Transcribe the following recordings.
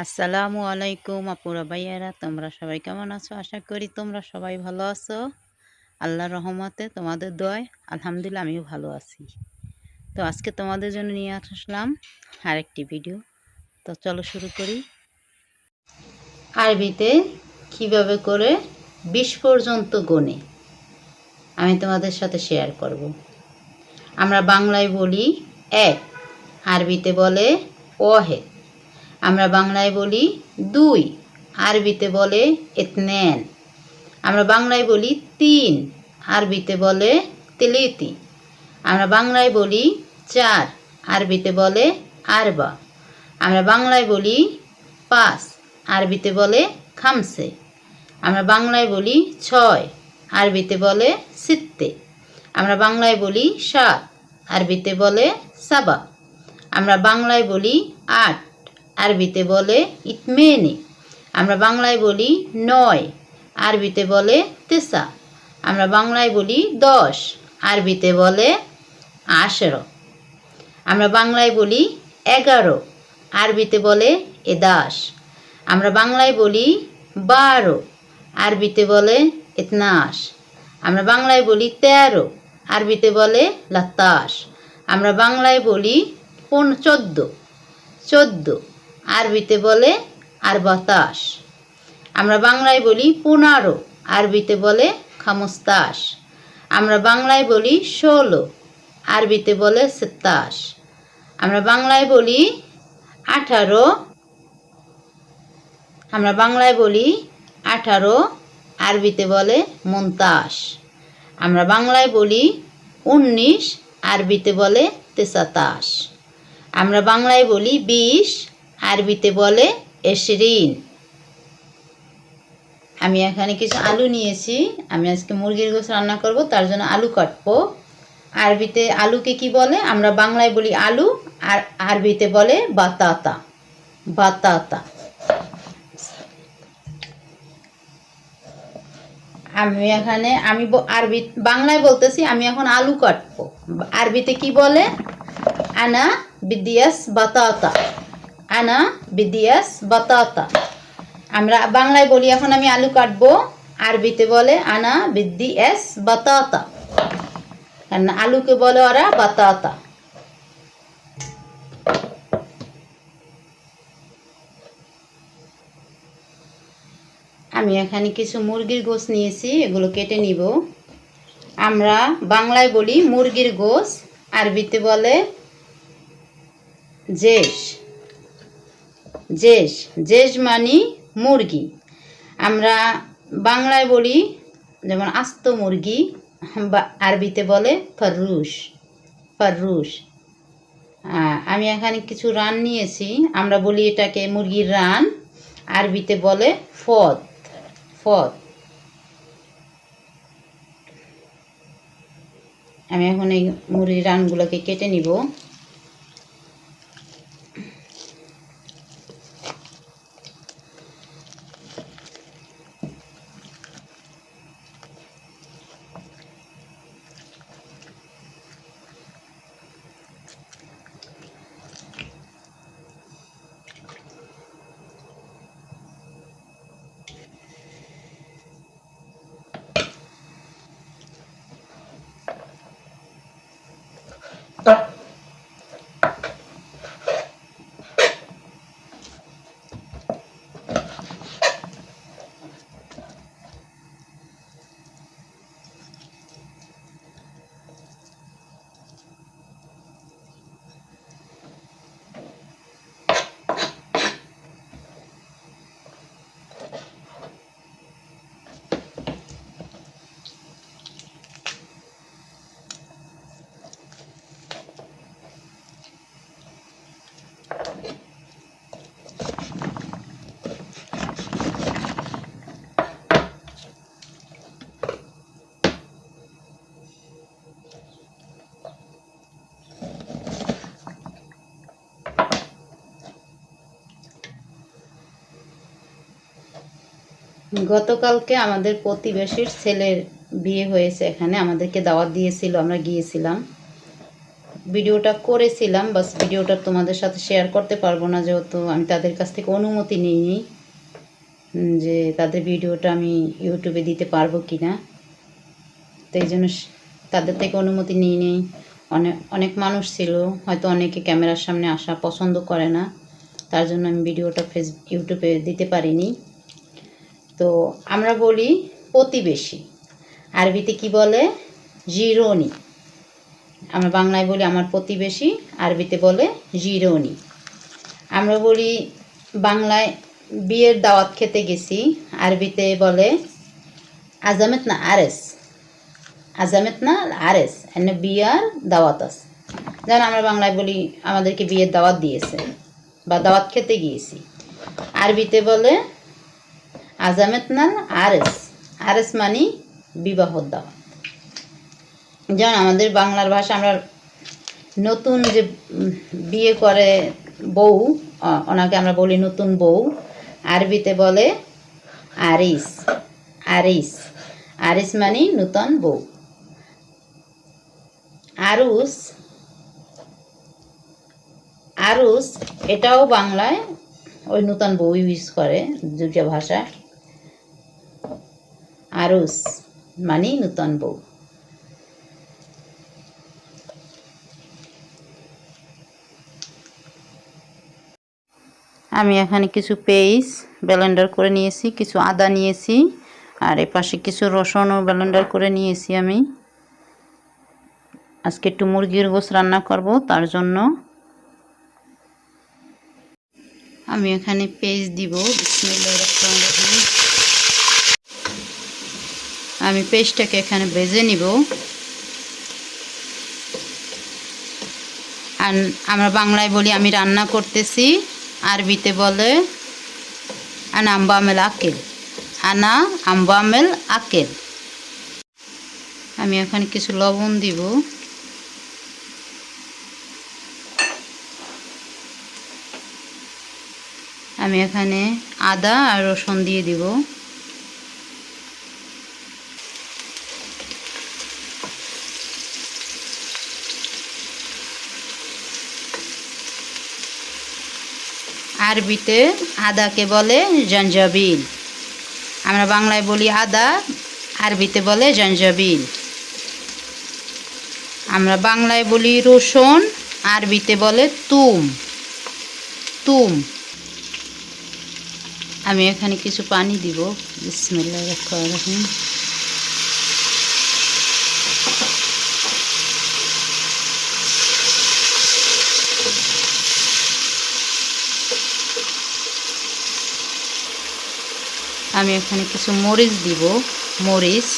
আসসালামু আলাইকুম আপুরা ভাইয়ারা, তোমরা সবাই কেমন আছো? আশা করি তোমরা সবাই ভালো আছো। আল্লাহর রহমতে তোমাদের দোয়ায় আলহামদুলিল্লাহ আমিও ভালো আছি। তো আজকে তোমাদের জন্য নিয়ে আসলাম আরেকটি ভিডিও। তো চলো শুরু করি। আরবিতে কিভাবে করে 20 পর্যন্ত গোনে আমি তোমাদের সাথে শেয়ার করব। আমরা বাংলায় বলি এক, আরবিতে বলে ওয়াহেদ। আমরা বাংলায় বলি দুই, আরবিতে বলে ইতনেন। আমরা বাংলায় বলি তিন, আরবিতে বলে তিলিতি। আমরা বাংলায় বলি চার, আরবিতে বলে আরবা। আমরা বাংলায় বলি পাঁচ, আরবিতে বলে খামসে। আমরা বাংলায় বলি ছয়, আরবিতে বলে সিত্তে। আমরা বাংলায় বলি সাত, আরবিতে বলে সাবা। আমরা বাংলায় বলি আট, আরবিতে বলে ইতমেনে। আমরা বাংলায় বলি নয়, আরবিতে বলে তেসা। আমরা বাংলায় বলি 10, আরবিতে বলে আশেরো। আমরা বাংলায় বলি 11, আরবিতে বলে এদাস। আমরা বাংলায় বলি 12, আরবিতে বলে ইতনাশ। আমরা বাংলায় বলি 13, আরবিতে বলে লাত্তাশ। আমরা বাংলায় বলি 14, আরবিতে বলে আর বাতাস। আমরা বাংলায় বলি 15, আরবিতে বলে খামস্তাস। আমরা বাংলায় বলি 16, আরবিতে বলে সিত্তাস। আমরা বাংলায় বলি 18, আমরা বাংলায় বলি 18, আরবিতে বলে মুনতাস। আমরা বাংলায় বলি 19, আরবিতে বলে তেসাতাস। আমরা বাংলায় বলি 20, আরবিতে বলে এশরিন। আমি এখানে কিছু আলু নিয়েছি। আমি আজকে মুরগির গোশত রান্না করব, তার জন্য আলু কাটবো। আরবিতে আলুকে কি বলে? আমরা বাংলায় বলি আলু, আর আরবিতে বলে বাতাতা। বাতাতা। আমি আরবি বাংলায় বলতেছি, আমি এখন আলু কাটবো। আরবিতে কি বলে? আনা বিদিয়াস বাতাতা। আনা বিদিয়াস বাতাতা। আমরা বাংলায় বলি এখন আমি আলু কাটবো, আরবিতে বলে আনা বিদিয়াস বাতাতা। কারণ আলুকে বলে ওরা বাতাতা। আমি এখানে কিছু মুরগির গোশত নিয়েছি, এগুলো কেটে নিব। আমরা বাংলায় বলি মুরগির গোশত, আরবিতে বলে জেশ। জেশ জেশ মানি মুরগি। আমরা বাংলায় বলি যেমন আস্ত মুরগি, আরবিতে বলে ফাররুশ। ফাররুশ। আমি এখানে কিছু রান নিয়েছি, আমরা বলি এটাকে মুরগির রান, আরবিতে বলে ফদ। ফদ। আমি এখন এই মুরগির রানগুলোকে কেটে নিব। গতকালকে আমাদের প্রতিবেশীর ছেলের বিয়ে হয়েছে, এখানে আমাদেরকে দাওয়াত দিয়েছিল, আমরা গিয়েছিলাম। ভিডিওটা করেছিলাম, বাস ভিডিওটা তোমাদের সাথে শেয়ার করতে পারবো না, যেহেতু আমি তাদের কাছ থেকে অনুমতি নিইনি যে তাদের ভিডিওটা আমি ইউটিউবে দিতে পারবো কি না। তো এই জন্য তাদের থেকে অনুমতি নিয়ে নিই। অনেক মানুষ ছিল, হয়তো অনেকে ক্যামেরার সামনে আসা পছন্দ করে না, তার জন্য আমি ভিডিওটা ইউটিউবে দিতে পারিনি। তো আমরা বলি প্রতিবেশী, আরবিতে কি বলে? জিরোনি। আমরা বাংলায় বলি আমার প্রতিবেশী, আরবিতে বলে জিরোনি। আমরা বলি বাংলায় বিয়ের দাওয়াত খেতে গেছি, আরবিতে বলে আজামেত না আরেস। আজামেত না আরেস, এনে বিয়ার দাওয়াত আছে। যেমন আমরা বাংলায় বলি আমাদেরকে বিয়ের দাওয়াত দিয়েছে বা দাওয়াত খেতে গিয়েছি, আরবিতে বলে আজামেত না আরেস। আরেস মানে বিবাহর দাওয়াত। যেমন আমাদের বাংলার ভাষা, আমরা নতুন যে বিয়ে করে বউ, ওনাকে আমরা বলি নতুন বউ, আরবিতে বলে আরিস। আরিস, আরিস মানে নতুন বউ। আরুস, আরুস এটাও বাংলায় ওই নতুন বউ ইউজ করে, দুটা ভাষা। আরুস মানে নতুন বউ। আমি এখানে কিছু পেঁয়াজ ব্লেন্ডার করে নিয়েছি, কিছু আদা নিয়েছি, আর এ পাশে কিছু রসুনও ব্লেন্ডার করে নিয়েছি। আমি আজকে একটু মুরগির গোশত রান্না করব, তার জন্য আমি এখানে পেঁয়াজ দিব। বিসমিল্লাহির রহমানির রহিম। আমি পেঁয়াজটাকে এখানে ভেজে নিব। আর আমরা বাংলায় বলি আমি রান্না করতেছি, আরবিতে বলে আনা আম্বামেল আকেল। আনা আম্বামেল আকেল। আমি এখানে কিছু লবণ দিব। আমি এখানে আদা আর রসুন দিয়ে দিব। আরবিতে আদাকে বলে জঞ্জাবিল। আমরা বাংলায় বলি আদা, আরবিতে বলে জঞ্জাবিল। আমরা বাংলায় বলি রসুন, আরবিতে বলে তুম। তুম। আমি এখানে কিছু পানি দিব। বিসমিল্লাহির রহমানির রহিম। আমি এখানে কিছু মরিচ দিব। মরিচ,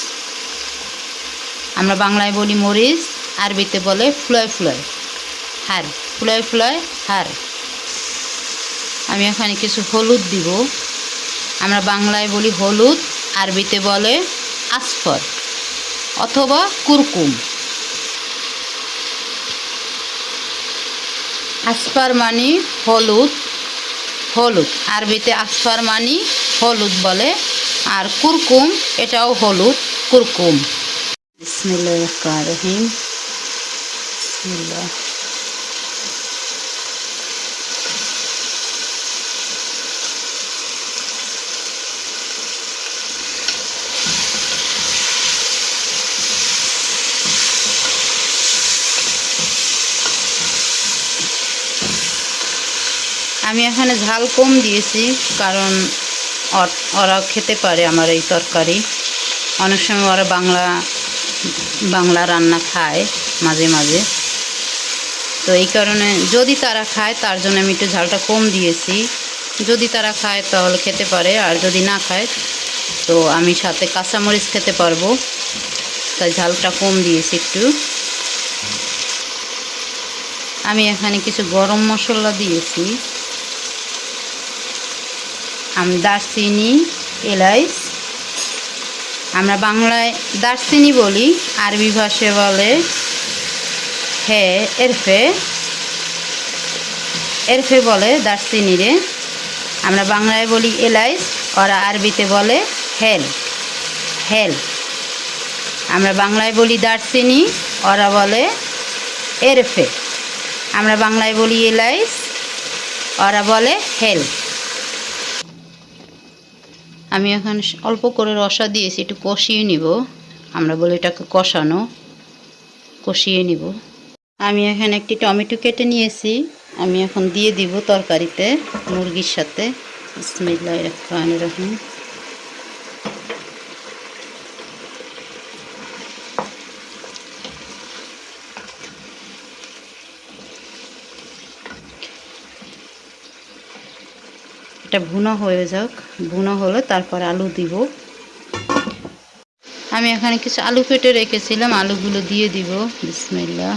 আমরা বাংলায় বলি মরিচ, আরবিতে বলে ফুলয় ফুলয় হার। ফুলয় ফুলয় হার। আমি এখানে কিছু হলুদ দিব। আমরা বাংলায় বলি হলুদ, আরবিতে বলে আসফর অথবা কুরকুম। আসফার মানে হলুদ, হলুদ আরবিতে আসফার মানে হলুদ বলে, আর কুরকুম এটাও হলুদ, কুরকুম। বিসমিল্লাহির রহমানির রহিম। বিসমিল্লাহ। আমি এখানে ঝাল কম দিয়েছি, কারণ ওরা খেতে পারে আমার এই তরকারি। অনেক সময় ওরা বাংলা রান্না খায় মাঝে মাঝে, তো এই কারণে যদি তারা খায় তার জন্য আমি একটু ঝালটা কম দিয়েছি। যদি তারা খায় তাহলে খেতে পারে, আর যদি না খায় তো আমি সাথে কাঁচামরিচ খেতে পারবো, তাই ঝালটা কম দিয়েছি একটু। আমি এখানে কিছু গরম মশলা দিয়েছি। আমি দারচিনি, এলাচ, আমরা বাংলায় দারচিনি বলি, আরবি ভাষায় বলে এরফে। এরফে বলে দারচিনিরে। আমরা বাংলায় বলি এলাচ, ওরা আরবিতে বলে হেল। হেল। আমরা বাংলায় বলি দারচিনি, ওরা বলে এরফে, আমরা বাংলায় বলি এলাইচ, ওরা বলে হেল। আমি এখন অল্প করে রসা দিয়েছি, একটু কষিয়ে নিব। আমরা বলি এটাকে কষানো, কষিয়ে নিব। আমি এখানে একটি টমেটো কেটে নিয়েছি, আমি এখন দিয়ে দিব তরকারিতে মুরগির সাথে। বিসমিল্লাহির রহমানির রহিম। এটা ভুনা হয়ে যাক, ভুনা হলে তারপর আলু দিব। আমি এখানে কিছু আলু কেটে রেখেছিলাম, আলুগুলো দিয়ে দিব। বিসমিল্লাহ।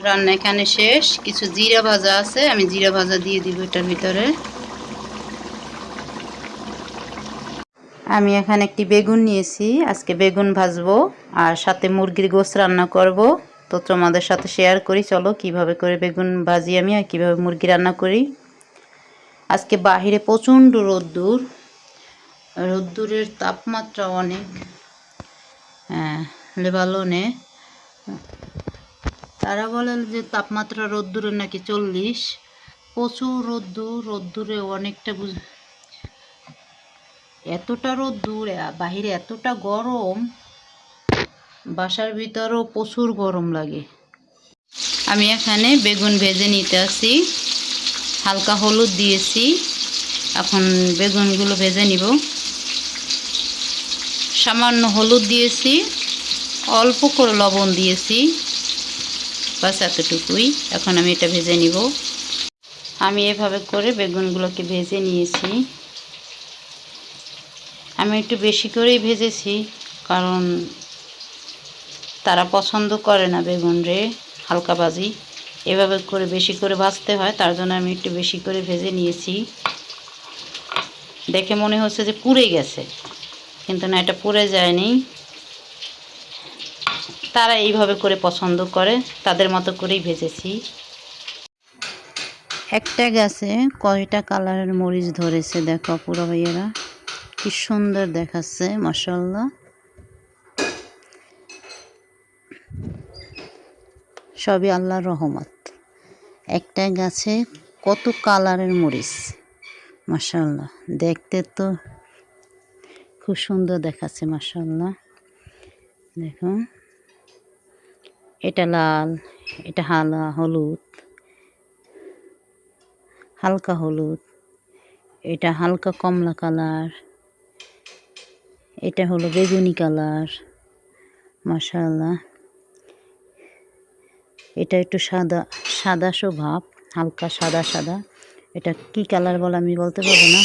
রান্না এখানে শেষ। কিছু জিরা ভাজা আছে, আমি জিরা ভাজা দিয়ে দিব এটার ভিতরে। আমি এখানে একটি বেগুন নিয়েছি, আজকে বেগুন ভাজবো আর সাথে মুরগির গোশত রান্না করব। তো তোমাদের সাথে শেয়ার করি, চলো কিভাবে করে বেগুন ভাজি আমি আর কিভাবে মুরগি রান্না করি। আজকে বাহিরে প্রচণ্ড রোদ্দুর, রোদ্দুরের তাপমাত্রা অনেক। লেবালনে তারা বলে যে তাপমাত্রা রোদ্দুরের নাকি 40। প্রচুর রোদ্দুর, রোদ্দুরে অনেকটা এতটা রোদ্দুর, বাহিরে এতটা গরম, বাসার ভিতরেও প্রচুর গরম লাগে। আমি এখানে বেগুন ভেজে নিতে আসি, হালকা হলুদ দিয়েছি। এখন বেগুনগুলো ভেজে নিব। সামান্য হলুদ দিয়েছি, অল্প করে লবণ দিয়েছি, বাস এতটুকুই। এখন আমি এটা ভেজে নিব। আমি এভাবে করে বেগুনগুলোকে ভেজে নিয়েছি। আমি একটু বেশি করেই ভেজেছি, কারণ তারা পছন্দ করে না বেগুন রে হালকা ভাজি, এভাবে করে বেশি করে ভাজতে হয়, তার জন্য আমি একটু বেশি করে ভেজে নিয়েছি। দেখে মনে হচ্ছে যে পুড়ে গেছে, কিন্তু না, এটা পুড়ে যায়নি। তারা এইভাবে করে পছন্দ করে, তাদের মতো করেই ভেজেছি। একটা গাছে কয়টা কালারের মরিচ ধরেছে দেখো পুরো ভাইয়েরা, কি সুন্দর দেখাচ্ছে, মাশাআল্লাহ। সবই আল্লাহর রহমত। একটা গাছে কত কালারের মরিচ, মাশাআল্লাহ। দেখতে তো খুব সুন্দর দেখাচ্ছে, মাশাআল্লাহ। দেখো, এটা লাল, এটা হলুদ, হালকা হলুদ, এটা হালকা কমলা কালার, এটা হলো বেগুনি কালার, মাশাআল্লাহ। এটা একটু সাদা সাদা স্বভাব, হালকা সাদা সাদা। এটা কি কালার বলে আমি বলতে পারবো না,